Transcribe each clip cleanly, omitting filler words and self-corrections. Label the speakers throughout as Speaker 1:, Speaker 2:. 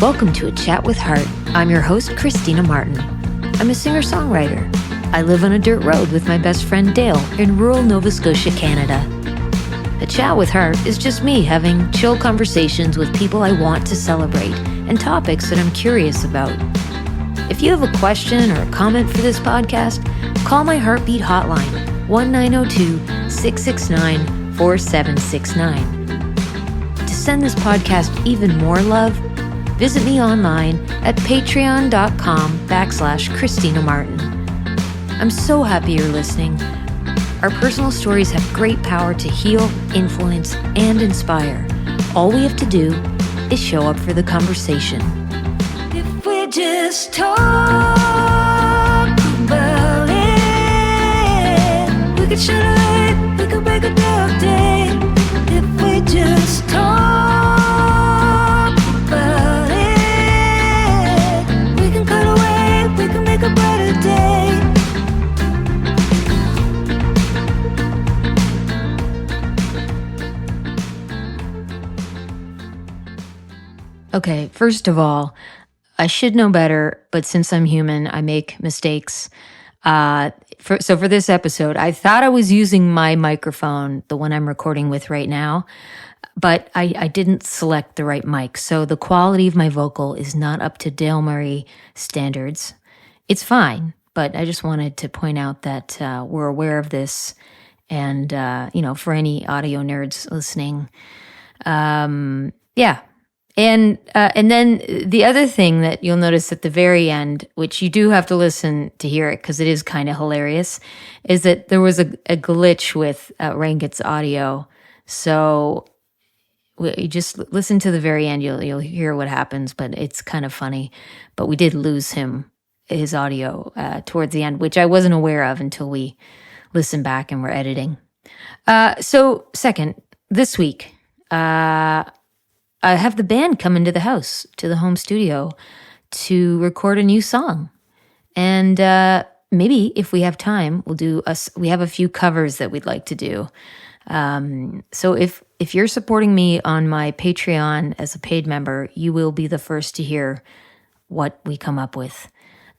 Speaker 1: Welcome to A Chat with Heart. I'm your host, Christina Martin. I'm a singer-songwriter. I live on a dirt road with my best friend Dale in rural Nova Scotia, Canada. A Chat with Heart is just me having chill conversations with people I want to celebrate and topics that I'm curious about. If you have a question or a comment for this podcast, call my Heartbeat hotline, 1-902-669-4769. To send this podcast even more love, visit me online at patreon.com/Christina Martin. I'm so happy you're listening. Our personal stories have great power to heal, influence, and inspire. All we have to do is show up for the conversation. If we just talk about it, we could shine a light, we could break a dark day. If we just talk about it, we can cut away, we can make a brighter day. Okay, first of all, I should know better, but since I'm human, I make mistakes. So for this episode, I thought I was using my microphone, the one I'm recording with right now, but I didn't select the right mic. So the quality of my vocal is not up to Dale Murray standards. It's fine, but I just wanted to point out that we're aware of this. And, for any audio nerds listening, yeah. And then the other thing that you'll notice at the very end, which you do have to listen to hear it because it is kind of hilarious, is that there was a glitch with Rankin's audio. So you just listen to the very end, you'll hear what happens, but it's kind of funny. But we did lose his audio towards the end, which I wasn't aware of until we listened back and were editing. So second, this week, I have the band come into the house, to the home studio, to record a new song. And maybe if we have time, we have a few covers that we'd like to do. So if you're supporting me on my Patreon as a paid member, you will be the first to hear what we come up with.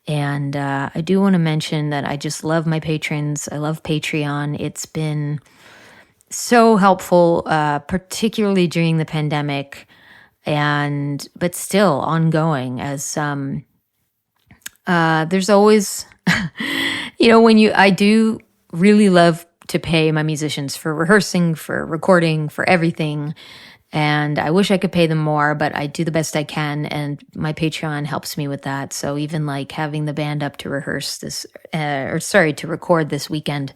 Speaker 1: And I do want to mention that I just love my patrons. I love Patreon. It's been so helpful, particularly during the pandemic, but still ongoing as there's always, I do really love to pay my musicians for rehearsing, for recording, for everything. And I wish I could pay them more, but I do the best I can. And my Patreon helps me with that. So even like having the band up to to record this weekend,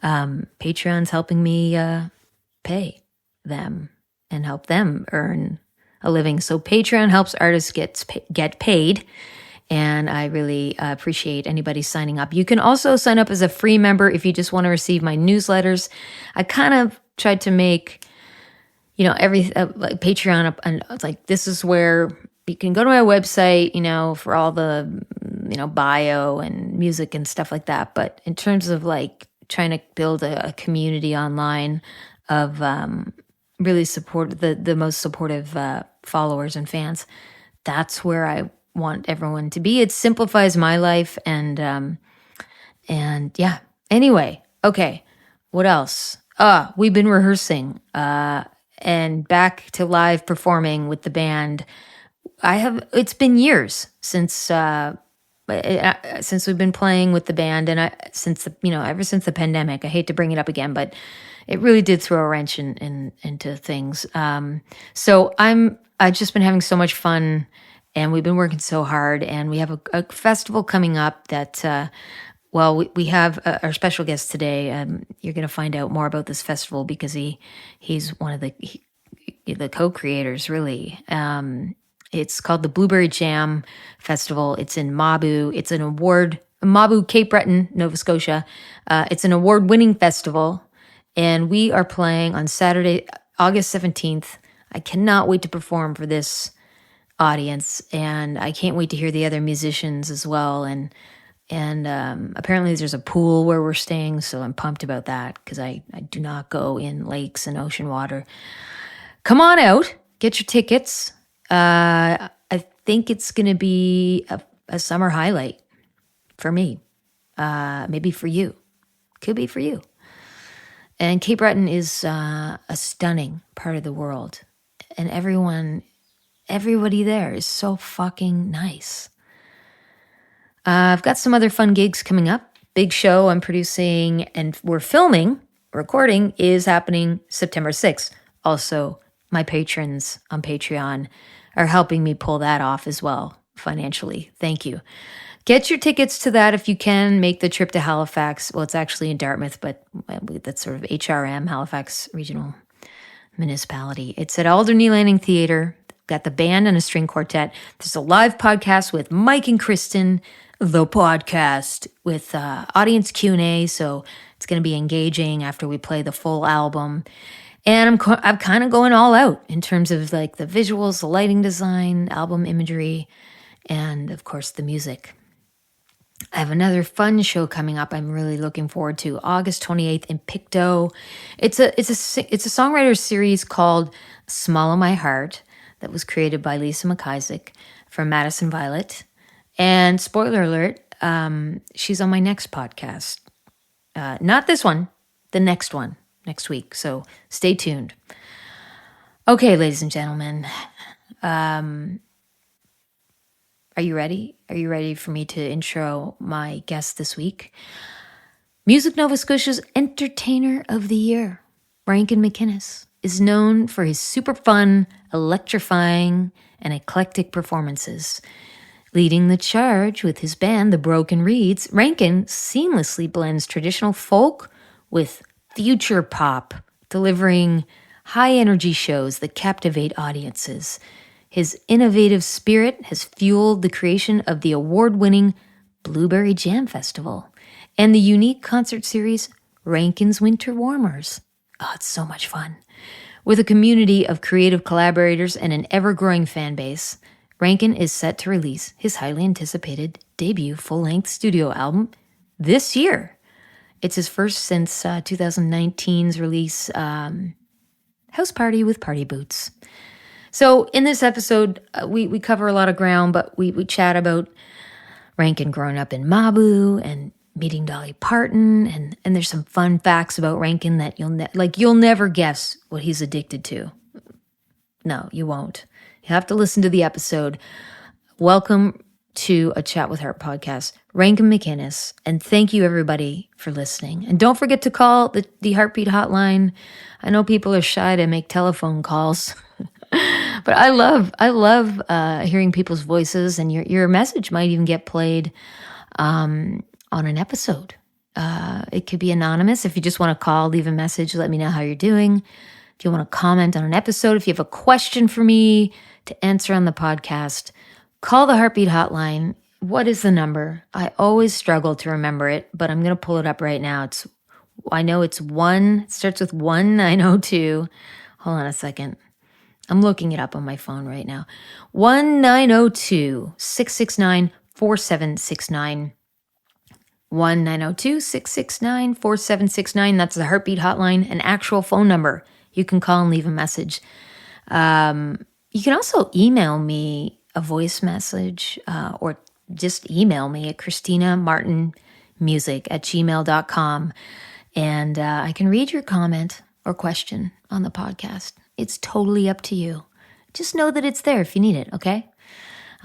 Speaker 1: Patreon's helping me pay them and help them earn a living. So Patreon helps artists get paid, and I really appreciate anybody signing up. You can also sign up as a free member if you just want to receive my newsletters. I kind of tried to make, like Patreon up, and like this is where you can go to my website, for all the, bio and music and stuff like that. But in terms of like trying to build a community online of really support the most supportive followers and fans, that's where I want everyone to be. It simplifies my life, and yeah. Anyway, okay, what else? We've been rehearsing and back to live performing with the band. It's been years since we've been playing with the band, and ever since the pandemic. I hate to bring it up again, but it really did throw a wrench into things. So I've just been having so much fun, and we've been working so hard, and we have a festival coming up that, we have our special guest today. You're going to find out more about this festival because he's one of the co-creators, really. It's called the Blueberry Jam Festival. It's in Mabou. It's Mabou, Cape Breton, Nova Scotia. It's an award-winning festival. And we are playing on Saturday, August 17th. I cannot wait to perform for this audience, and I can't wait to hear the other musicians as well. And apparently there's a pool where we're staying, so I'm pumped about that because I do not go in lakes and ocean water. Come on out, get your tickets. I think it's going to be a summer highlight for me. Maybe for you. Could be for you. And Cape Breton is a stunning part of the world. And everybody there is so fucking nice. I've got some other fun gigs coming up. Big show I'm producing and we're filming. Recording is happening September 6th. Also, my patrons on Patreon are helping me pull that off as well financially. Thank you. Get your tickets to that if you can. Make the trip to Halifax. Well, it's actually in Dartmouth, but that's sort of HRM, Halifax Regional Municipality. It's at Alderney Landing Theatre. Got the band and a string quartet. There's a live podcast with Mike and Kristen, the podcast, with audience Q&A. So it's going to be engaging after we play the full album. And I'm kind of going all out in terms of like the visuals, the lighting design, album imagery, and of course the music. I have another fun show coming up I'm really looking forward to, August 28th in Pictou. It's a songwriter series called Small of My Heart that was created by Lisa McIsaac from Madison Violet. And spoiler alert, she's on my next podcast. Not this one, the next one, next week. So stay tuned. Okay, ladies and gentlemen. Are you ready? Are you ready for me to intro my guest this week? Music Nova Scotia's Entertainer of the Year, Rankin MacInnis, is known for his super fun, electrifying, and eclectic performances. Leading the charge with his band, The Broken Reeds, Rankin seamlessly blends traditional folk with future pop, delivering high-energy shows that captivate audiences. His innovative spirit has fueled the creation of the award-winning Blueberry Jam Festival and the unique concert series Rankin's Winter Warmers. Oh, it's so much fun. With a community of creative collaborators and an ever-growing fan base, Rankin is set to release his highly anticipated debut full-length studio album this year. It's his first since 2019's release, House Party with Party Boots. So in this episode, we cover a lot of ground, but we chat about Rankin growing up in Mabou and meeting Dolly Parton, and there's some fun facts about Rankin that you'll never guess what he's addicted to. No, you won't. You have to listen to the episode. Welcome to A Chat with Heart podcast, Rankin MacInnis, and thank you everybody for listening. And don't forget to call the Heartbeat hotline. I know people are shy to make telephone calls. But I love hearing people's voices, and your message might even get played on an episode. It could be anonymous. If you just want to call, leave a message, let me know how you're doing. If you want to comment on an episode, if you have a question for me to answer on the podcast, call the Heartbeat hotline. What is the number? I always struggle to remember it, but I'm going to pull it up right now. I know it's it starts with 1902. Hold on a second. I'm looking it up on my phone right now. 1902-669-4769. 1902-669-4769. That's the Heartbeat hotline, an actual phone number. You can call and leave a message. You can also email me a voice message or just email me at ChristinaMartinMusic@gmail.com. And I can read your comment or question on the podcast. It's totally up to you. Just know that it's there if you need it, okay?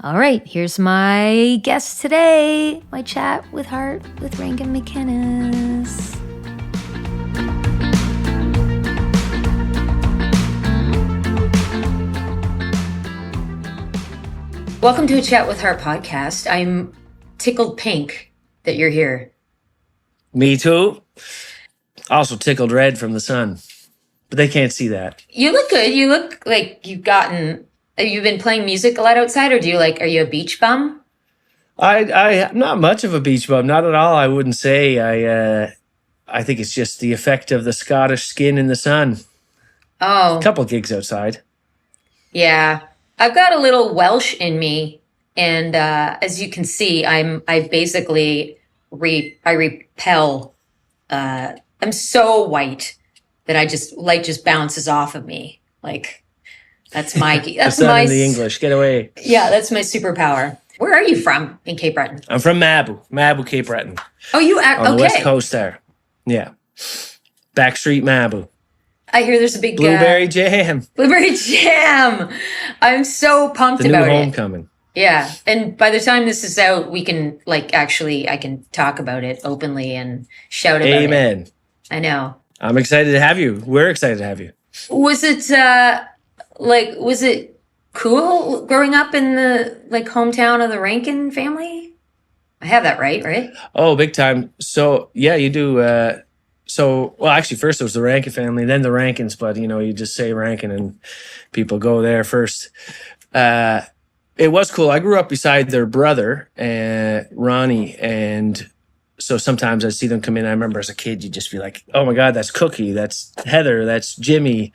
Speaker 1: All right, here's my guest today, my chat with Heart with Rankin MacInnis. Welcome to A Chat with Heart podcast. I'm tickled pink that you're here.
Speaker 2: Me too. Also tickled red from the sun. But they can't see that.
Speaker 1: You look good. You look like you've been playing music a lot outside, or are you a beach bum?
Speaker 2: I'm not much of a beach bum, not at all. I wouldn't say. I think it's just the effect of the Scottish skin in the sun.
Speaker 1: Oh.
Speaker 2: A couple gigs outside.
Speaker 1: Yeah. I've got a little Welsh in me, and as you can see, I basically repel. I'm so white that light just bounces off of me. Like, That's my
Speaker 2: The sun and the English. Get away.
Speaker 1: Yeah, that's my superpower. Where are you from in Cape Breton?
Speaker 2: I'm from Mabou, Cape Breton.
Speaker 1: Oh, you are
Speaker 2: on the West Coast there. Yeah. Backstreet Mabou.
Speaker 1: I hear there's a big
Speaker 2: Blueberry Jam.
Speaker 1: Blueberry Jam. I'm so pumped about it.
Speaker 2: The new homecoming.
Speaker 1: Yeah. And by the time this is out, we can I can talk about it openly and shout about it.
Speaker 2: Amen.
Speaker 1: I know.
Speaker 2: I'm excited to have you. We're excited to have you.
Speaker 1: Was it cool growing up in the hometown of the Rankin family? I have that right?
Speaker 2: Oh, big time. So yeah, you do. Actually, first it was the Rankin family, then the Rankins, but you just say Rankin and people go there first. It was cool. I grew up beside their brother, Ronnie, and so sometimes I'd see them come in. I remember as a kid, you'd just be like, oh my God, that's Cookie, that's Heather, that's Jimmy,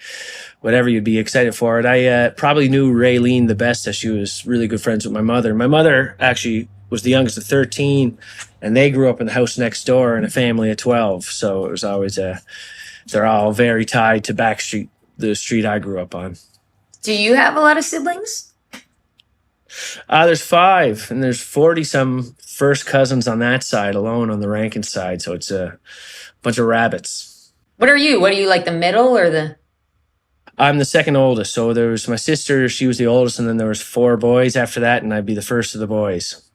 Speaker 2: whatever you'd be excited for it. I probably knew Raylene the best as she was really good friends with my mother. My mother actually was the youngest of 13, and they grew up in the house next door in a family of 12. So it was always they're all very tied to Backstreet, the street I grew up on.
Speaker 1: Do you have a lot of siblings?
Speaker 2: There's 5, and there's 40-some first cousins on that side alone on the Rankin side. So it's a bunch of rabbits.
Speaker 1: What are you? What are you, like the middle or the?
Speaker 2: I'm the second oldest. So there was my sister, she was the oldest, and then there was 4 boys after that, and I'd be the first of the boys.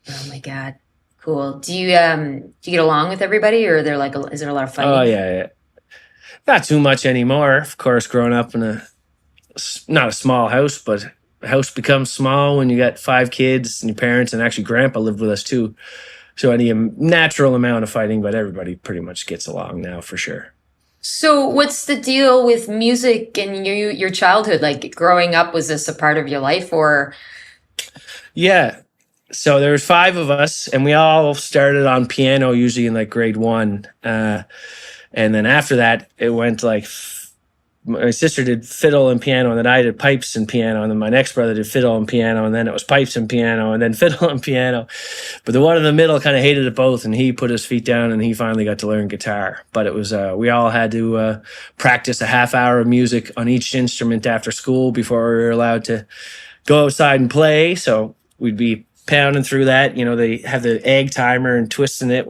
Speaker 1: Oh my God. Cool. Do you get along with everybody, or is there a lot of fighting?
Speaker 2: Oh yeah. Not too much anymore. Of course, growing up in not a small house, but a house becomes small when you got 5 kids and your parents, and actually Grandpa lived with us too. So any natural amount of fighting, but everybody pretty much gets along now for sure.
Speaker 1: So what's the deal with music and your childhood? Like growing up, was this a part of your life or?
Speaker 2: Yeah. So there was 5 of us, and we all started on piano usually in grade 1. And then after that, it went my sister did fiddle and piano, and then I did pipes and piano, and then my next brother did fiddle and piano, and then it was pipes and piano, and then fiddle and piano. But the one in the middle kind of hated it both, and he put his feet down, and he finally got to learn guitar. But it was we all had to practice a half hour of music on each instrument after school before we were allowed to go outside and play. So we'd be pounding through that. They have the egg timer and twisting it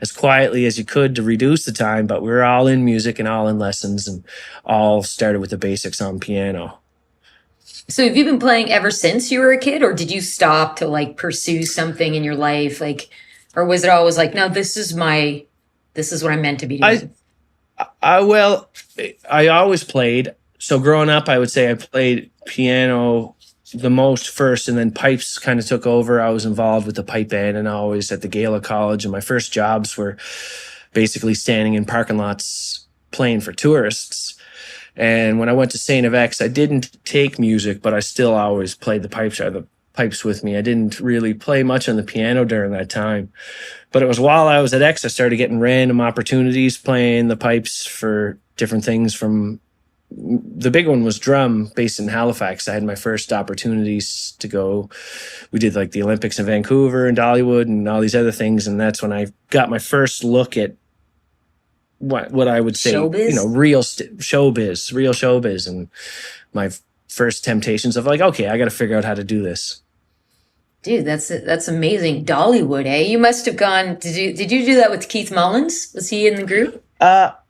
Speaker 2: as quietly as you could to reduce the time, but we were all in music and all in lessons and all started with the basics on piano.
Speaker 1: So have you been playing ever since you were a kid, or did you stop to pursue something in your life? Or was it always no, this is what I'm meant to be doing?
Speaker 2: I always played. So growing up, I would say I played piano the most first, and then pipes kind of took over. I was involved with the pipe band and always at the Gala College, and my first jobs were basically standing in parking lots playing for tourists. And when I went to St. FX, I didn't take music, but I still always played the pipes with me. I didn't really play much on the piano during that time, but it was while I was at X I started getting random opportunities playing the pipes for different things. From the big one was drum, based in Halifax. I had my first opportunities to go. We did the Olympics in Vancouver and Dollywood and all these other things. And that's when I got my first look at what I would say,
Speaker 1: showbiz?
Speaker 2: Real showbiz, and my first temptations of okay, I got to figure out how to do this.
Speaker 1: Dude, that's amazing. Dollywood, eh? You must have gone. Did you do that with Keith Mullins? Was he in the group?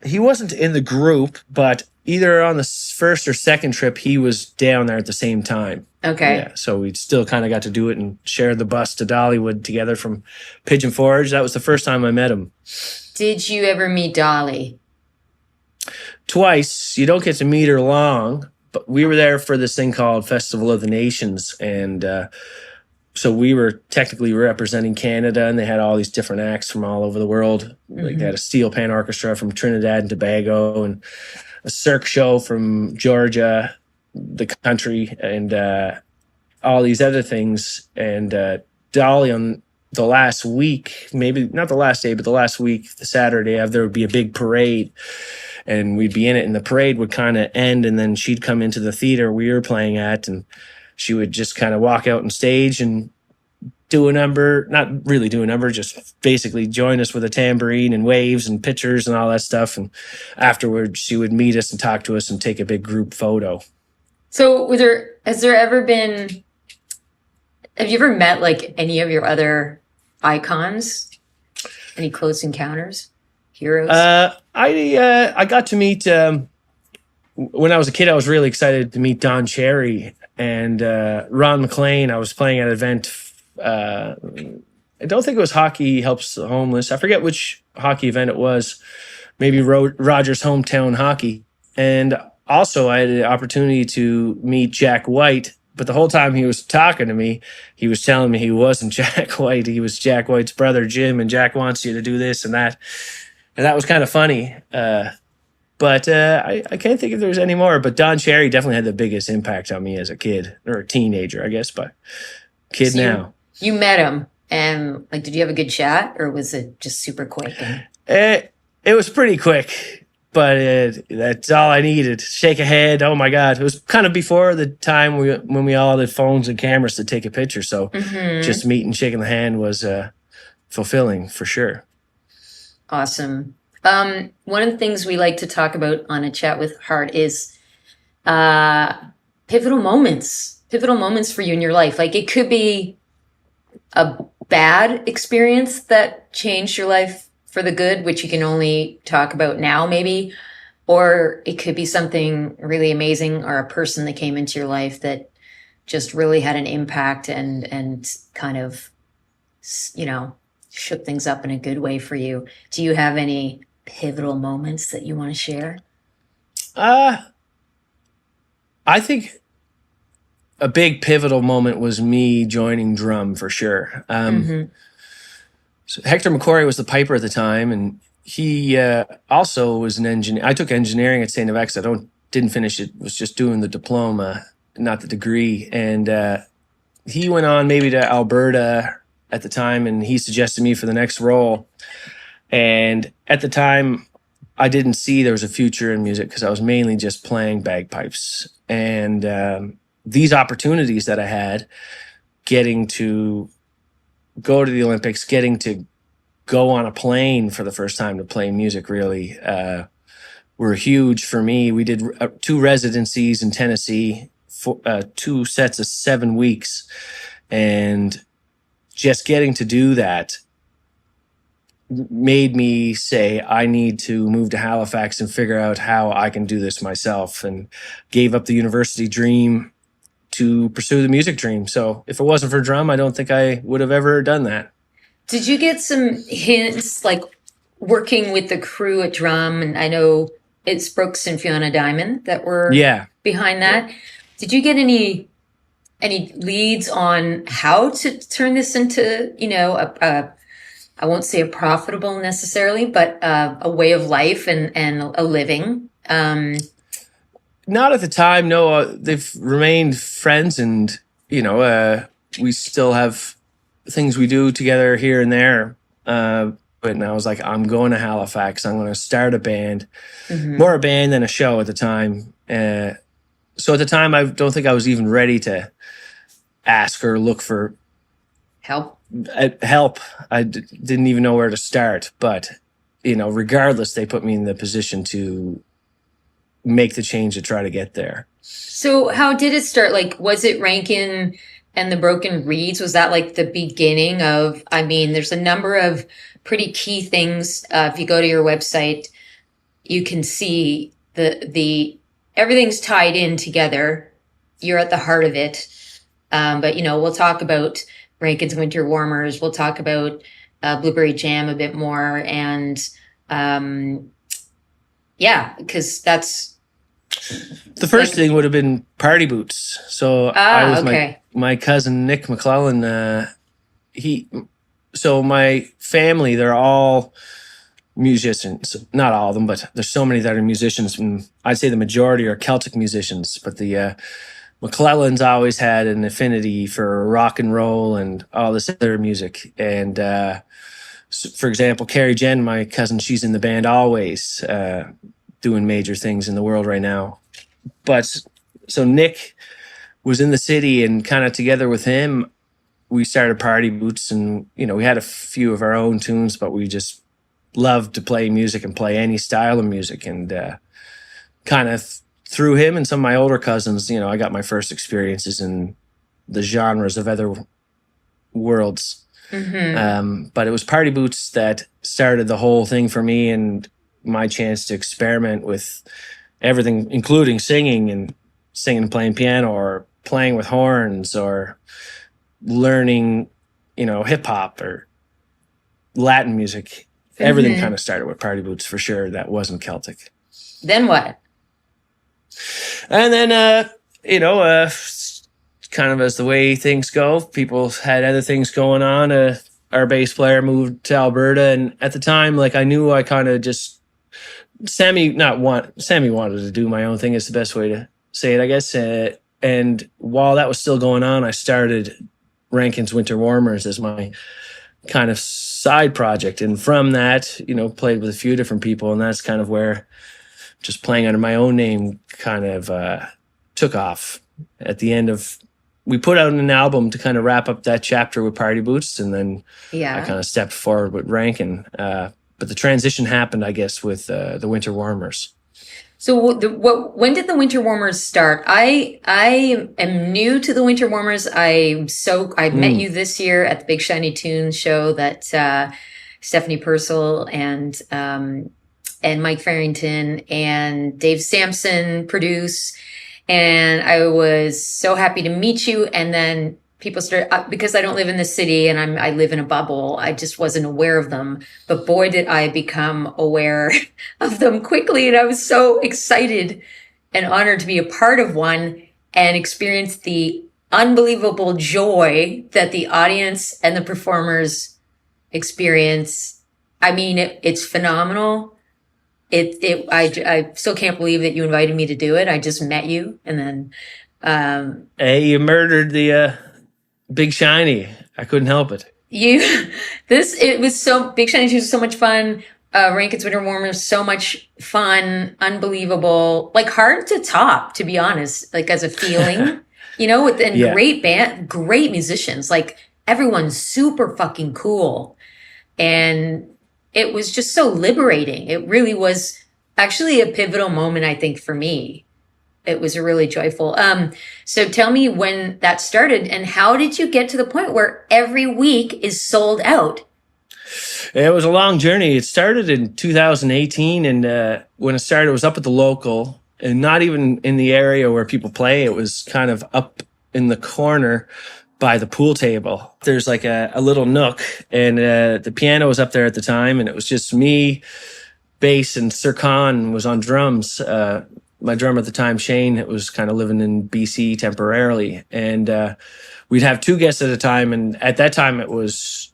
Speaker 2: He wasn't in the group, but either on the first or second trip, he was down there at the same time.
Speaker 1: Okay.
Speaker 2: Yeah, so we still kind of got to do it and share the bus to Dollywood together from Pigeon Forge. That was the first time I met him.
Speaker 1: Did you ever meet Dolly?
Speaker 2: Twice. You don't get to meet her long, but we were there for this thing called Festival of the Nations, and so we were technically representing Canada, and they had all these different acts from all over the world. Mm-hmm. They had a steel pan orchestra from Trinidad and Tobago, and a Cirque show from Georgia, the country, and all these other things. And Dolly, on the last week, maybe not the last day, but the last week, the Saturday, there would be a big parade, and we'd be in it, and the parade would kind of end, and then she'd come into the theater we were playing at, and she would just kind of walk out on stage and do a number, not really do a number, just basically join us with a tambourine and waves and pictures and all that stuff. And afterwards, she would meet us and talk to us and take a big group photo.
Speaker 1: So has there ever been, have you ever met like any of your other icons? Any close encounters? Heroes?
Speaker 2: I got to meet when I was a kid. I was really excited to meet Don Cherry and Ron McLean. I was playing at an event. I don't think it was Hockey Helps the Homeless. I forget which hockey event it was. Maybe Rogers Hometown Hockey. And also, I had the opportunity to meet Jack White. But the whole time he was talking to me, he was telling me he wasn't Jack White. He was Jack White's brother, Jim, and Jack wants you to do this and that. And that was kind of funny. But I can't think if there's any more. But Don Cherry definitely had the biggest impact on me as a kid, or a teenager, I guess, but kid so now.
Speaker 1: You met him, and like, did you have a good chat, or was it just super quick?
Speaker 2: It was pretty quick, but that's all I needed. Shake a head. Oh my God. It was kind of before the time when we all had phones and cameras to take a picture. So just meeting, shaking the hand was fulfilling for sure.
Speaker 1: Awesome. One of the things we like to talk about on A Chat with Heart is pivotal moments for you in your life. Like, it could be a bad experience that changed your life for the good, which you can only talk about now maybe, or it could be something really amazing, or a person that came into your life that just really had an impact and kind of, you know, shook things up in a good way for you. Do you have any pivotal moments that you want to share?
Speaker 2: I think a big pivotal moment was me joining drum for sure. So Hector McCory was the piper at the time, and he also was an engineer. I took engineering at St. FX. Didn't finish it. Was just doing the diploma, not the degree. And he went on maybe to Alberta at the time, and he suggested me for the next role. And at the time, I didn't see there was a future in music because I was mainly just playing bagpipes. And these opportunities that I had, getting to go to the Olympics, getting to go on a plane for the first time to play music really were huge for me. We did 2 residencies in Tennessee, 2 sets of 7 weeks. And just getting to do that made me say, I need to move to Halifax and figure out how I can do this myself, and gave up the university dream to pursue the music dream. So if it wasn't for drum, I don't think I would have ever done that.
Speaker 1: Did you get some hints, like working with the crew at drum? And I know it's Brooks and Fiona Diamond that were behind that. Yeah. Did you get any leads on how to turn this into, you know, I won't say a profitable necessarily, but a way of life and a living?
Speaker 2: Not at the time, no. They've remained friends, and we still have things we do together here and there. But I was like, I'm going to Halifax. I'm going to start a band, more a band than a show at the time. So at the time, I don't think I was even ready to ask or look for
Speaker 1: help.
Speaker 2: I didn't even know where to start. But regardless, they put me in the position to make the change to try to get there.
Speaker 1: So how did it start? Like, was it Rankin and the Broken Reeds? Was that like the beginning of, there's a number of pretty key things. If you go to your website, you can see the everything's tied in together. You're at the heart of it. But we'll talk about Rankin's Winter Warmers. We'll talk about Blueberry Jam a bit more. And because that's...
Speaker 2: The first thing would have been Party Boots. So I was my cousin Nick McClellan. So my family, they're all musicians. Not all of them, but there's so many that are musicians. And I'd say the majority are Celtic musicians. But the McClellans always had an affinity for rock and roll and all this other music. And for example, Carrie Jen, my cousin, she's in the band Always, doing major things in the world right now. But so Nick was in the city, and kind of together with him, we started Party Boots, and we had a few of our own tunes, but we just loved to play music and play any style of music. And kind of through him and some of my older cousins, you know, I got my first experiences in the genres of other worlds. But it was Party Boots that started the whole thing for me, and my chance to experiment with everything, including singing and playing piano, or playing with horns, or learning, you know, hip hop or Latin music. Everything kind of started with Party Boots for sure. That wasn't Celtic.
Speaker 1: Then what?
Speaker 2: And then, you know, kind of as the way things go, people had other things going on. Our bass player moved to Alberta, and at the time, like, I knew I kind of just Sammy wanted to do my own thing, is the best way to say it, I guess. And while that was still going on, I started Rankin's Winter Warmers as my kind of side project. And from that, you know, played with a few different people, and that's kind of where just playing under my own name kind of took off. At the end of, we put out an album to kind of wrap up that chapter with Party Boots, and then I kind of stepped forward with Rankin. But the transition happened, I guess, with the Winter Warmers.
Speaker 1: So when did the Winter Warmers start? I am new to the Winter Warmers. I met you this year at the Big Shiny Tunes show that Stephanie Purcell and Mike Farrington and Dave Sampson produce. And I was so happy to meet you. And then people started, because I don't live in the city and I live in a bubble, I just wasn't aware of them. But boy, did I become aware of them quickly. And I was so excited and honored to be a part of one and experience the unbelievable joy that the audience and the performers experience. I mean, it's phenomenal. I still can't believe that you invited me to do it. I just met you, and then
Speaker 2: hey, you murdered the Big Shiny. I couldn't help it.
Speaker 1: It was so Big Shiny was so much fun. Rankin's Winter Warmers, so much fun, unbelievable, like hard to top, to be honest. Like as a feeling, you know, great band, great musicians. Like everyone's super fucking cool, and it was just so liberating. It really was actually a pivotal moment, I think, for me. It was really joyful. So tell me when that started, and how did you get to the point where every week is sold out?
Speaker 2: It was a long journey. It started in 2018, and when it started, it was up at the local, and not even in the area where people play. It was kind of up in the corner by the pool table. There's like a little nook, and the piano was up there at the time, and it was just me, bass, and Sir Khan was on drums. My drummer at the time, Shane, it was kind of living in BC temporarily, and we'd have two guests at a time. And at that time, it was,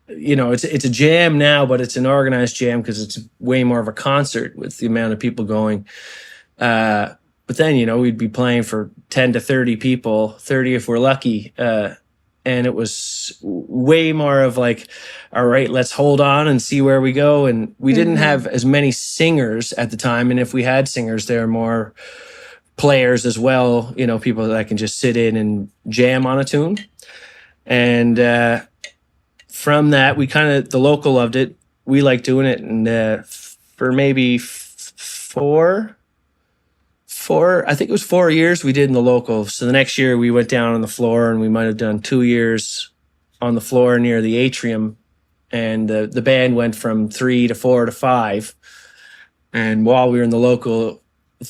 Speaker 2: you know, it's a jam now, but it's an organized jam because it's way more of a concert with the amount of people going. But then, you know, we'd be playing for 10 to 30 people, 30 if we're lucky. And it was way more of like, all right, let's hold on and see where we go. And we didn't have as many singers at the time. And if we had singers, there are more players as well, you know, people that can just sit in and jam on a tune. And from that, we kind of, the local loved it. We liked doing it. And for maybe I think it was 4 years we did in the local. So the next year we went down on the floor, and we might have done 2 years on the floor near the atrium. And the band went from 3 to 4 to 5. And while we were in the local,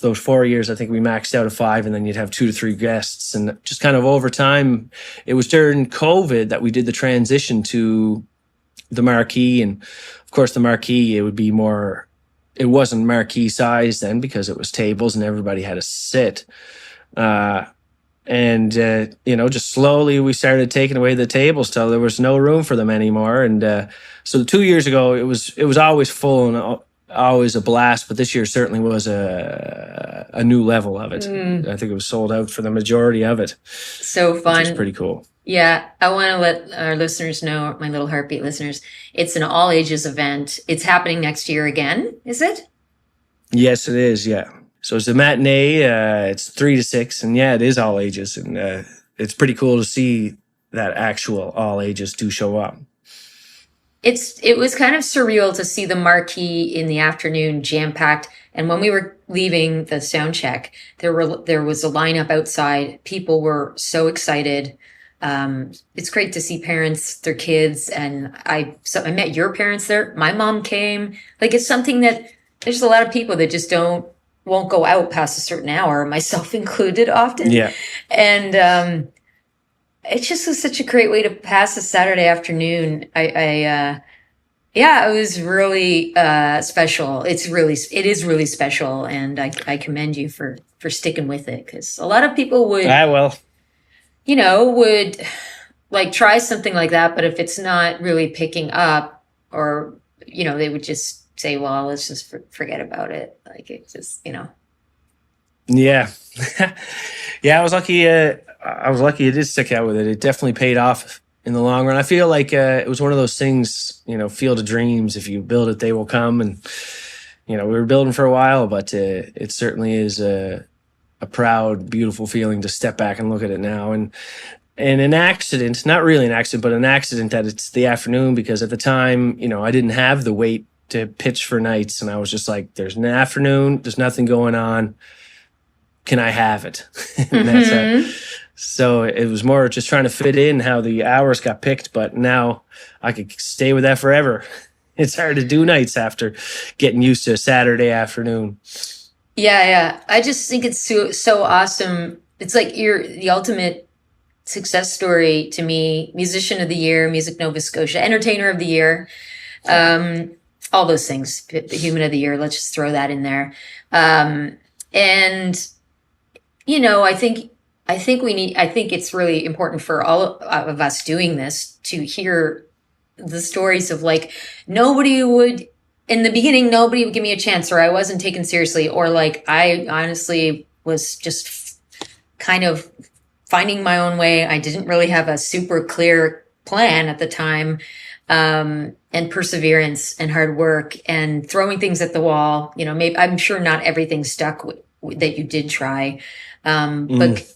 Speaker 2: those 4 years, I think we maxed out at 5, and then you'd have 2 to 3 guests. And just kind of over time, it was during COVID that we did the transition to the marquee. And of course, the marquee, it wasn't marquee size then because it was tables and everybody had to sit. And you know, just slowly we started taking away the tables till there was no room for them anymore. And so 2 years ago, it was always full and always a blast. But this year certainly was a new level of it. I think it was sold out for the majority of it.
Speaker 1: So fun.
Speaker 2: Which is pretty cool.
Speaker 1: Yeah, I want to let our listeners know, my little heartbeat listeners, it's an all ages event. It's happening next year again, is it?
Speaker 2: Yes, it is. Yeah. So it's a matinee. It's 3 to 6, and yeah, it is all ages, and it's pretty cool to see that actual all ages do show up.
Speaker 1: it was kind of surreal to see the marquee in the afternoon jam packed. And when we were leaving the sound check, there was a lineup outside. People were so excited. It's great to see parents, their kids, and I met your parents there. My mom came. Like, it's something that there's a lot of people that just won't go out past a certain hour, myself included, often.
Speaker 2: Yeah.
Speaker 1: And it just was such a great way to pass a Saturday afternoon. Yeah, it was really special. It is really special, and I commend you for sticking with it, because a lot of people would, would like try something like that, but if it's not really picking up, or they would just say, well, let's just forget about it. Like, it just,
Speaker 2: Yeah. Yeah, I was lucky. I was lucky it did stick out with it. It definitely paid off in the long run. I feel like it was one of those things, field of dreams. If you build it, they will come. And, we were building for a while, but it certainly is a proud, beautiful feeling to step back and look at it now. And an accident, not really an accident, but an accident that it's the afternoon, because at the time, I didn't have the weight to pitch for nights. And I was just like, there's an afternoon, there's nothing going on. Can I have it? And that's so it was more just trying to fit in how the hours got picked, but now I could stay with that forever. It's hard to do nights after getting used to a Saturday afternoon.
Speaker 1: Yeah. I just think it's so awesome. It's like you're the ultimate success story to me. Musician of the year, Music Nova Scotia, Entertainer of the Year, all those things. Human of the Year. Let's just throw that in there. And I think it's really important for all of us doing this to hear the stories of, like, in the beginning, nobody would give me a chance, or I wasn't taken seriously, or like, I honestly was just kind of finding my own way. I didn't really have a super clear plan at the time, and perseverance and hard work and throwing things at the wall. Maybe, I'm sure not everything stuck that you did try. But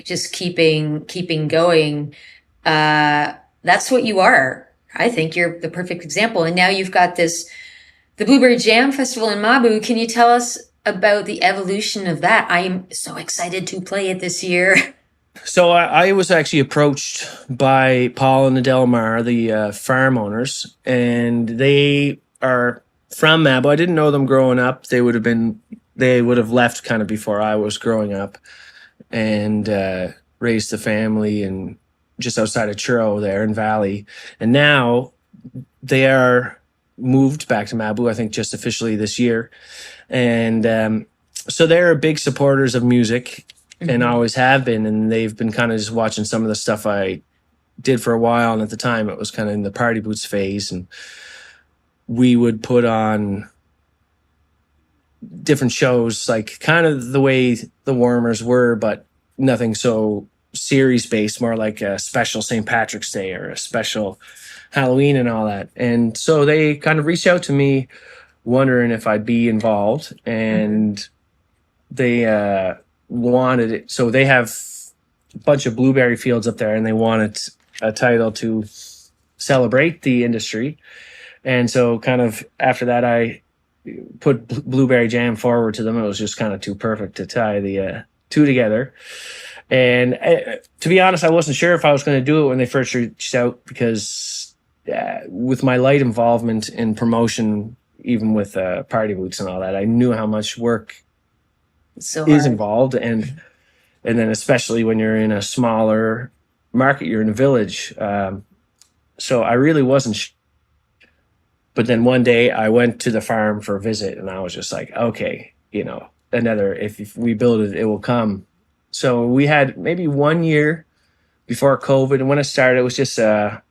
Speaker 1: just keeping going. That's what you are. I think you're the perfect example. And now you've got the Blueberry Jam Festival in Mabou. Can you tell us about the evolution of that? I am so excited to play it this year.
Speaker 2: So I was actually approached by Paul and Adele Marr, the farm owners, and they are from Mabou. I didn't know them growing up. They would have left kind of before I was growing up, and raised the family and just outside of Truro there in Valley. And now they are moved back to Mabou, I think just officially this year. And so they're big supporters of music, and always have been. And they've been kind of just watching some of the stuff I did for a while. And at the time it was kind of in the party boots phase. And we would put on different shows, like kind of the way the Warmers were, but nothing so series based, more like a special St. Patrick's Day or a special Halloween and all that. And so they kind of reached out to me wondering if I'd be involved, and they wanted it. So they have a bunch of blueberry fields up there, and they wanted a title to celebrate the industry. And so kind of after that, I put Blueberry Jam forward to them. It was just kind of too perfect to tie the two together. And to be honest, I wasn't sure if I was going to do it when they first reached out, because with my light involvement in promotion, even with party boots and all that, I knew how much work is involved. And then especially when you're in a smaller market, you're in a village. So I really wasn't But then one day I went to the farm for a visit, and I was just like, okay, if we build it, it will come. So we had maybe 1 year before COVID. And when it started, it was just an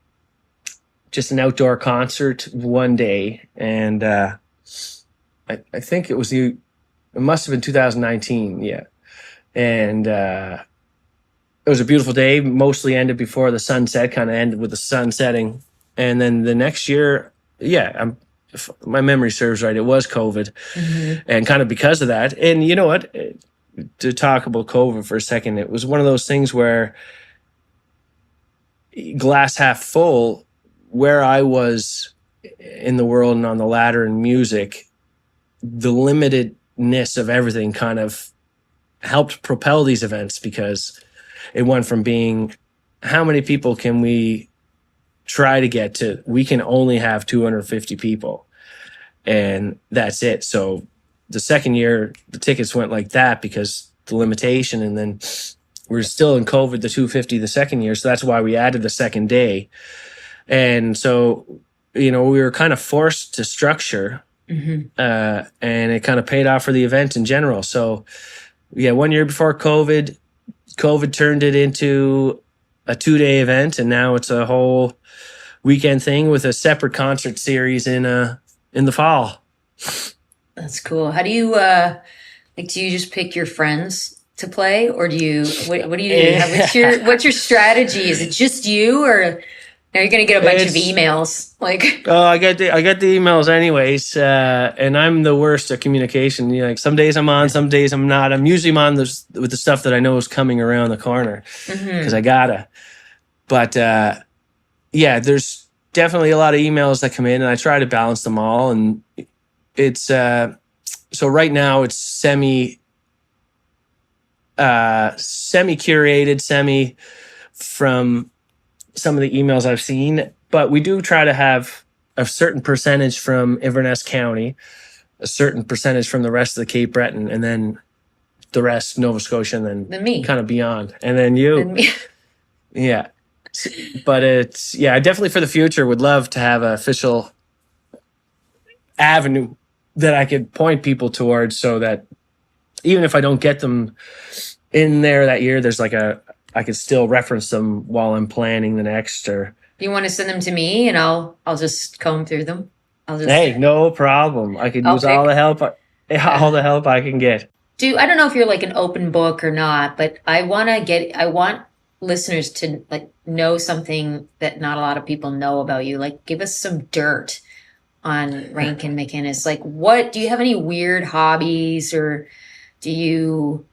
Speaker 2: outdoor concert one day. And I think it must have been 2019. Yeah. And it was a beautiful day, mostly ended before the sunset, kind of ended with the sun setting. And then the next year, if my memory serves right, it was COVID. And kind of because of that. And you know what? To talk about COVID for a second, it was one of those things where glass half full. where I was in the world and on the ladder in music, the limitedness of everything kind of helped propel these events, because it went from being, how many people can we try to get to, we can only have 250 people, and that's it. So the second year, the tickets went like that because the limitation, and then we're still in COVID, the 250 the second year. So that's why we added the second day. And so, we were kind of forced to structure, and it kind of paid off for the event in general. So yeah, 1 year before COVID turned it into a 2-day event, and now it's a whole weekend thing with a separate concert series in the fall.
Speaker 1: That's cool. How do you do you just pick your friends to play, or do you what do you do? What's your strategy? Is it just you, or now you're going to get a bunch of emails?
Speaker 2: I get the emails anyways, and I'm the worst at communication. Some days I'm on, some days I'm not. I'm usually on with the stuff that I know is coming around the corner, because I gotta. But there's definitely a lot of emails that come in, and I try to balance them all. And it's so right now it's semi curated, from some of the emails I've seen, but we do try to have a certain percentage from Inverness County, a certain percentage from the rest of the Cape Breton, and then the rest Nova Scotia, and then
Speaker 1: me,
Speaker 2: kind of beyond, and then you.
Speaker 1: And me.
Speaker 2: Yeah. But it's, I definitely for the future would love to have an official avenue that I could point people towards, so that even if I don't get them in there that year, there's I could still reference them while I'm planning the next. Or
Speaker 1: do you want to send them to me, and I'll just comb through them?
Speaker 2: Hey, no problem. I could use all the help I can get.
Speaker 1: I don't know if you're an open book or not, but I want listeners to know something that not a lot of people know about you. Give us some dirt on Rankin MacInnis. What do you have, any weird hobbies, or do you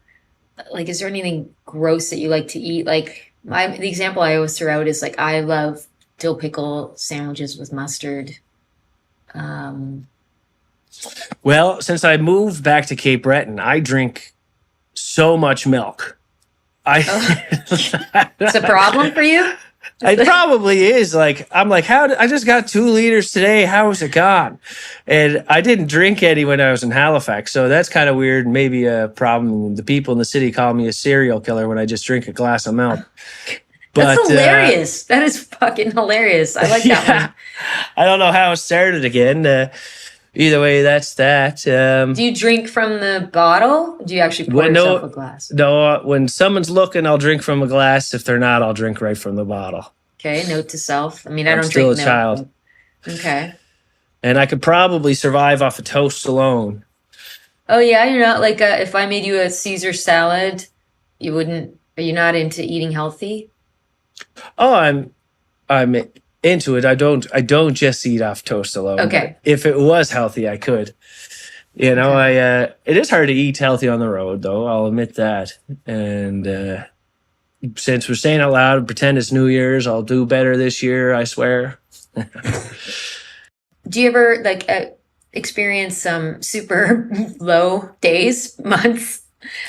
Speaker 1: is there anything gross that you like to eat? The example I always throw out is I love dill pickle sandwiches with mustard.
Speaker 2: Well, since I moved back to Cape Breton, I drink so much milk.
Speaker 1: It's a problem for you?
Speaker 2: It probably is. I'm I just got 2 liters today. How is it gone? And I didn't drink any when I was in Halifax, so that's kind of weird. Maybe a problem. The people in the city call me a serial killer when I just drink a glass of milk.
Speaker 1: That's hilarious. That is fucking hilarious. I like that one.
Speaker 2: I don't know how it started again. Either way, that's that.
Speaker 1: Do you drink from the bottle? Do you actually pour yourself a glass?
Speaker 2: No, when someone's looking, I'll drink from a glass. If they're not, I'll drink right from the bottle.
Speaker 1: Okay, note to self. I don't
Speaker 2: I'm still
Speaker 1: drink
Speaker 2: a child.
Speaker 1: Okay.
Speaker 2: And I could probably survive off of toast alone.
Speaker 1: Oh yeah, you're not if I made you a Caesar salad, you wouldn't. Are you not into eating healthy?
Speaker 2: Oh, I'm into it. I don't just eat off toast alone.
Speaker 1: Okay.
Speaker 2: If it was healthy, I could. Okay. It is hard to eat healthy on the road, though. I'll admit that. And since we're saying out loud, pretend it's New Year's, I'll do better this year, I swear.
Speaker 1: Do you ever experience some super low days, months?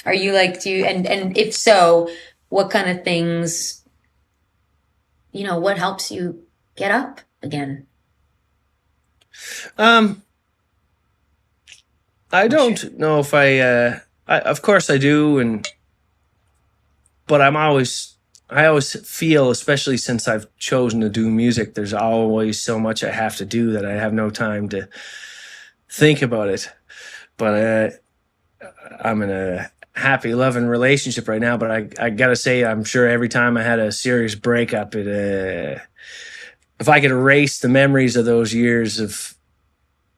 Speaker 1: Are you and if so, what kind of things, what helps you get up again?
Speaker 2: I don't know if I of course I do, but I always feel, especially since I've chosen to do music, there's always so much I have to do that I have no time to think about it. But I'm in a happy, loving relationship right now. But I gotta say, I'm sure every time I had a serious breakup, if I could erase the memories of those years of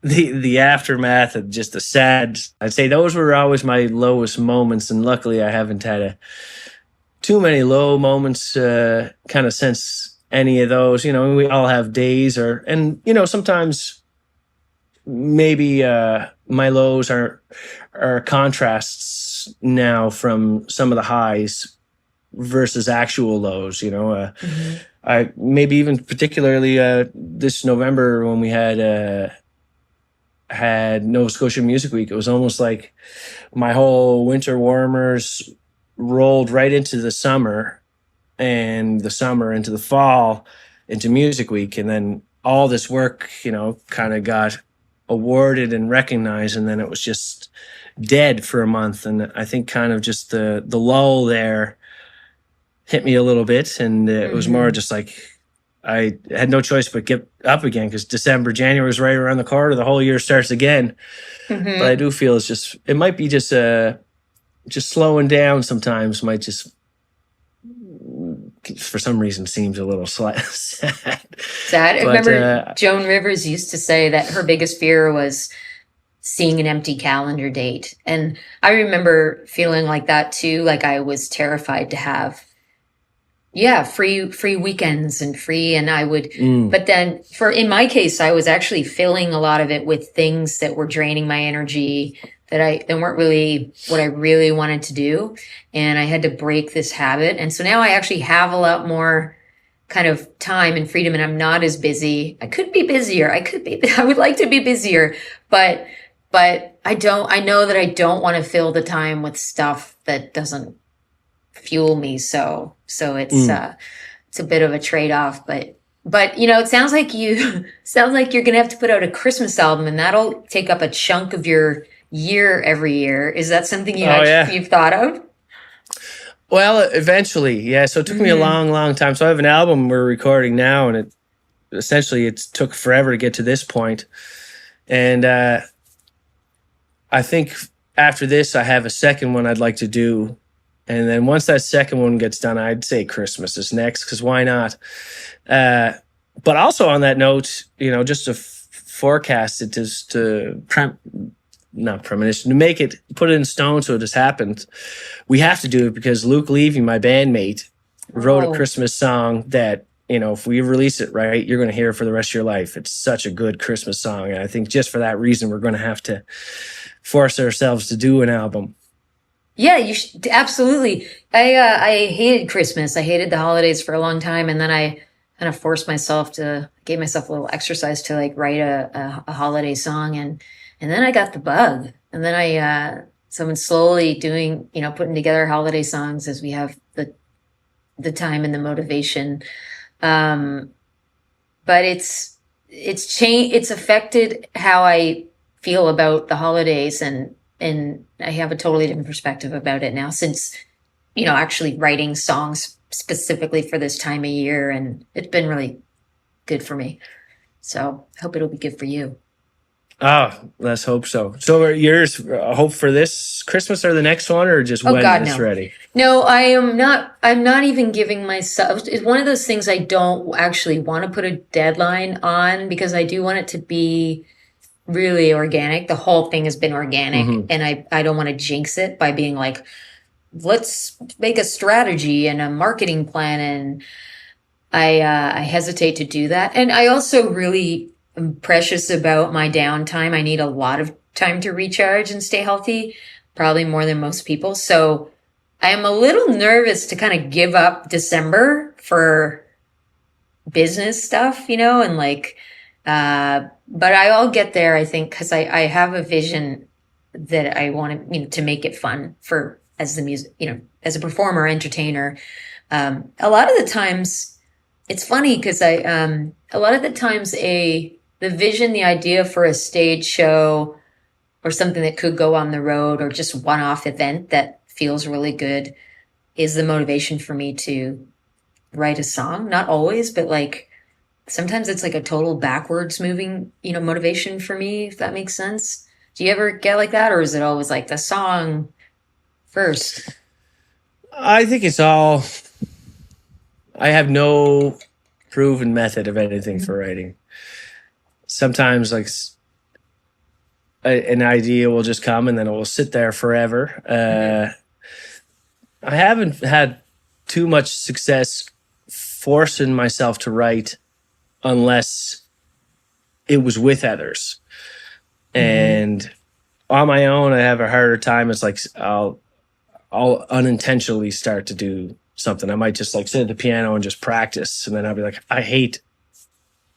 Speaker 2: the aftermath of just the sad, I'd say those were always my lowest moments. And luckily, I haven't had too many low moments kind of since any of those. We all have days, sometimes maybe my lows are contrasts now from some of the highs versus actual lows. I maybe even particularly this November when we had Nova Scotia Music Week. It was almost like my whole winter warmers rolled right into the summer, and the summer into the fall, into Music Week, and then all this work, kind of got awarded and recognized, and then it was just dead for a month. And I think kind of just the lull there hit me a little bit, and it was more just like I had no choice but get up again, because January is right around the corner. The whole year starts again. But I do feel it might be just slowing down sometimes might just, for some reason, seems a little sad.
Speaker 1: I remember Joan Rivers used to say that her biggest fear was seeing an empty calendar date. And I remember feeling like that too. Like I was terrified to have free weekends and I would, but then in my case, I was actually filling a lot of it with things that were draining my energy that weren't really what I really wanted to do. And I had to break this habit. And so now I actually have a lot more kind of time and freedom, and I'm not as busy. I could be busier. I would like to be busier, but I know that I don't want to fill the time with stuff that doesn't fuel me. So it's a bit of a trade-off, but it sounds like you're going to have to put out a Christmas album, and that'll take up a chunk of your year every year. Is that something you've thought of?
Speaker 2: Well, eventually, yeah. So it took me a long time. So I have an album we're recording now, and it took forever to get to this point. And I think after this, I have a second one I'd like to do. And then once that second one gets done, I'd say Christmas is next, because why not? But also on that note, just to forecast it, just to not premonition, to make it, put it in stone so it has happened. We have to do it because Luke Levy, my bandmate, wrote a Christmas song that, if we release it right, you're going to hear it for the rest of your life. It's such a good Christmas song. And I think just for that reason, we're going to have to force ourselves to do an album.
Speaker 1: Yeah, you should, absolutely. I hated Christmas. I hated the holidays for a long time. And then I kind of gave myself a little exercise to like write a holiday song. And then I got the bug. And then so I'm slowly doing, putting together holiday songs as we have the time and the motivation. But it's changed. It's affected how I feel about the holidays, and I have a totally different perspective about it now since, actually writing songs specifically for this time of year, and it's been really good for me. So I hope it'll be good for you.
Speaker 2: Oh, let's hope so. So are yours hope for this Christmas or the next one, or just when it's ready?
Speaker 1: No, I'm not even giving myself, it's one of those things I don't actually want to put a deadline on, because I do want it to be really organic. The whole thing has been organic, and I don't want to jinx it by being like, let's make a strategy and a marketing plan. And I hesitate to do that. And I also really am precious about my downtime. I need a lot of time to recharge and stay healthy, probably more than most people. So I am a little nervous to kind of give up December for business stuff, and like, but I'll get there, I think, because I have a vision that I want to make it fun as the music, as a performer, entertainer. A lot of the times, it's funny because a lot of the times the vision, the idea for a stage show or something that could go on the road, or just one-off event that feels really good, is the motivation for me to write a song. Not always, but like, sometimes it's like a total backwards moving, motivation for me, if that makes sense. Do you ever get like that? Or is it always like the song first?
Speaker 2: I think it's all, I have no proven method of anything for writing. Sometimes like an idea will just come and then it will sit there forever. I haven't had too much success forcing myself to write unless it was with others. And on my own, I have a harder time. It's like I'll unintentionally start to do something. I might just like sit at the piano and just practice. And then I'll be like, I hate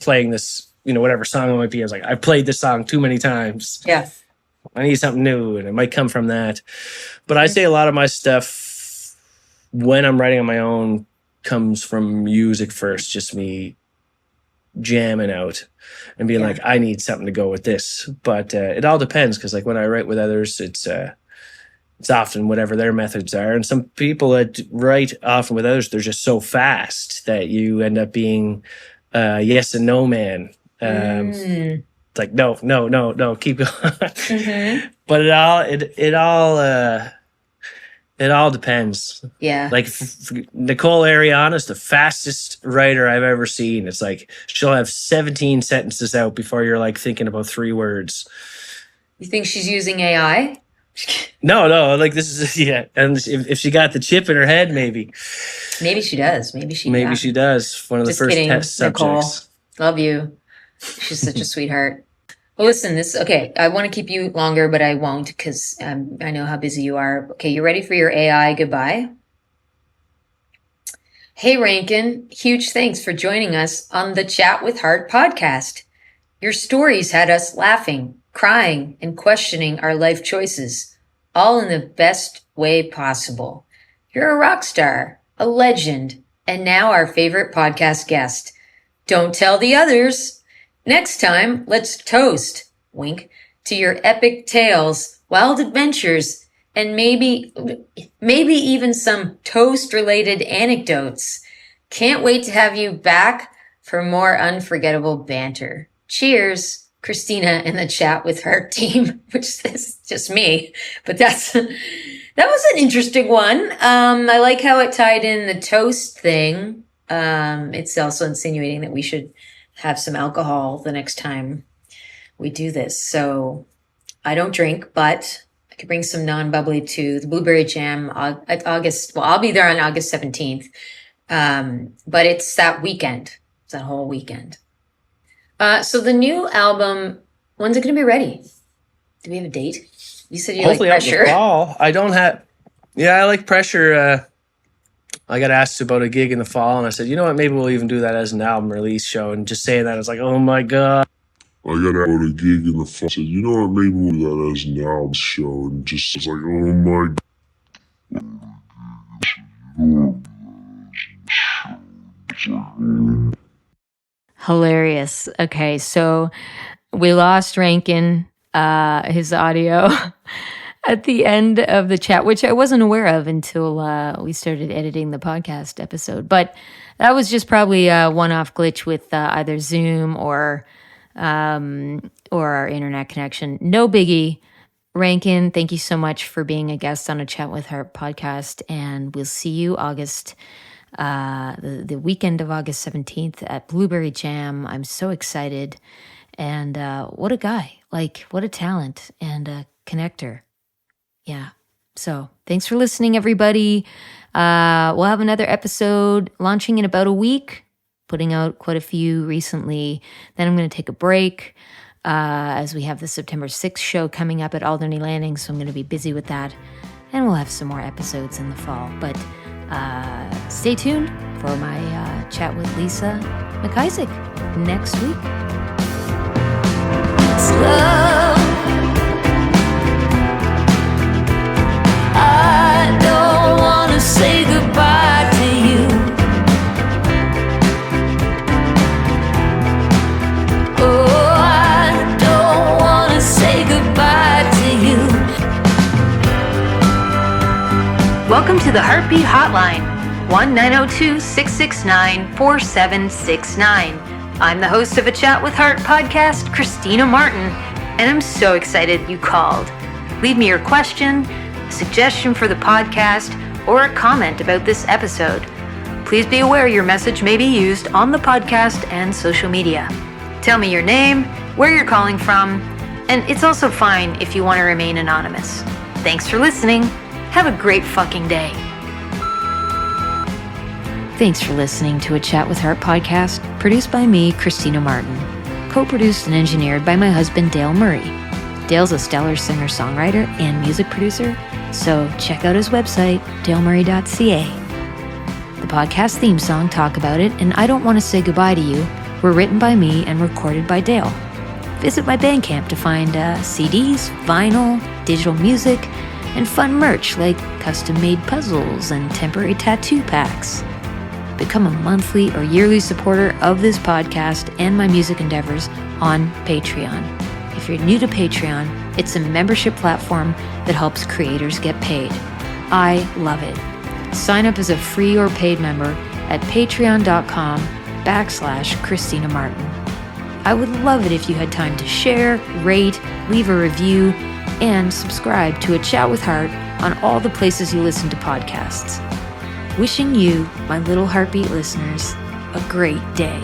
Speaker 2: playing this, whatever song it might be. I was like, I played this song too many times.
Speaker 1: Yeah.
Speaker 2: I need something new, and it might come from that. But I say a lot of my stuff when I'm writing on my own comes from music first, just me jamming out and being like, I need something to go with this. But it all depends, because like when I write with others, it's often whatever their methods are. And some people that write often with others, they're just so fast that you end up being yes and no man. Like no, keep going. Mm-hmm. But it all depends.
Speaker 1: Yeah.
Speaker 2: Like Nicole Ariana's the fastest writer I've ever seen. It's like she'll have 17 sentences out before you're like thinking about 3 words.
Speaker 1: You think she's using AI?
Speaker 2: No, like this is and if she got the chip in her head, maybe
Speaker 1: she does. Maybe she
Speaker 2: does. One of the first test
Speaker 1: Nicole.
Speaker 2: subjects.
Speaker 1: Love you. She's such a sweetheart. Well, listen, I want to keep you longer, but I won't, because I know how busy you are. Okay, you ready for your AI goodbye? Hey, Rankin, huge thanks for joining us on the Chat with Heart podcast. Your stories had us laughing, crying, and questioning our life choices, all in the best way possible. You're a rock star, a legend, and now our favorite podcast guest. Don't tell the others. Next time, let's toast, wink, to your epic tales, wild adventures, and maybe even some toast-related anecdotes. Can't wait to have you back for more unforgettable banter. Cheers, Christina and the Chat with Heart team, which is just me, but that was an interesting one. I like how it tied in the toast thing. It's also insinuating that we should have some alcohol the next time we do this. So I don't drink, but I could bring some non-bubbly to the Blueberry Jam at August. Well, I'll be there on August 17th. But it's that weekend. It's that whole weekend. So the new album, when's it going to be ready? Do we have a date? You said you
Speaker 2: hopefully
Speaker 1: like Pressure.
Speaker 2: Fall. I like Pressure. I got asked about a gig in the fall, and I said, you know what, maybe we'll even do that as an album release show. And just saying that, I was like, oh my God.
Speaker 3: I got out a gig in the fall. I said, you know what, maybe we'll do that as an album show. And just was like, oh my God.
Speaker 1: Hilarious. Okay, so we lost Rankin, his audio at the end of the chat, which I wasn't aware of until we started editing the podcast episode. But that was just probably a one-off glitch with either Zoom or our internet connection. No biggie. Rankin, thank you so much for being a guest on a Chat with Heart podcast, and we'll see you the weekend of August 17th at Blueberry Jam. I'm so excited. And what a guy. Like, what a talent and a connector. Yeah. So thanks for listening, everybody. We'll have another episode launching in about a week, putting out quite a few recently. Then I'm going to take a break as we have the September 6th show coming up at Alderney Landing. So I'm going to be busy with that. And we'll have some more episodes in the fall. But stay tuned for my chat with Lisa McIsaac next week. It's love. I don't want to say goodbye to you. Oh, I don't want to say goodbye to you. Welcome to the Heartbeat Hotline, 1-902-669-4769. I'm the host of a Chat with Heart podcast, Christina Martin, and I'm so excited you called. Leave me your question, a suggestion for the podcast, or a comment about this episode. Please be aware your message may be used on the podcast and social media. Tell me your name, where you're calling from, and it's also fine if you want to remain anonymous. Thanks for listening. Have a great fucking day. Thanks for listening to a Chat with Heart podcast, produced by me, Christina Martin, co-produced and engineered by my husband, Dale Murray. Dale's a stellar singer-songwriter and music producer, so check out his website, dalemurray.ca. The podcast theme song, Talk About It, and I Don't Want to Say Goodbye to You were written by me and recorded by Dale. Visit my Bandcamp to find CDs, vinyl, digital music, and fun merch like custom-made puzzles and temporary tattoo packs. Become a monthly or yearly supporter of this podcast and my music endeavors on Patreon. If you're new to Patreon, it's a membership platform that helps creators get paid. I love it. Sign up as a free or paid member at patreon.com/Christina Martin. I would love it if you had time to share, rate, leave a review, and subscribe to A Chat with Heart on all the places you listen to podcasts. Wishing you, my little heartbeat listeners, a great day.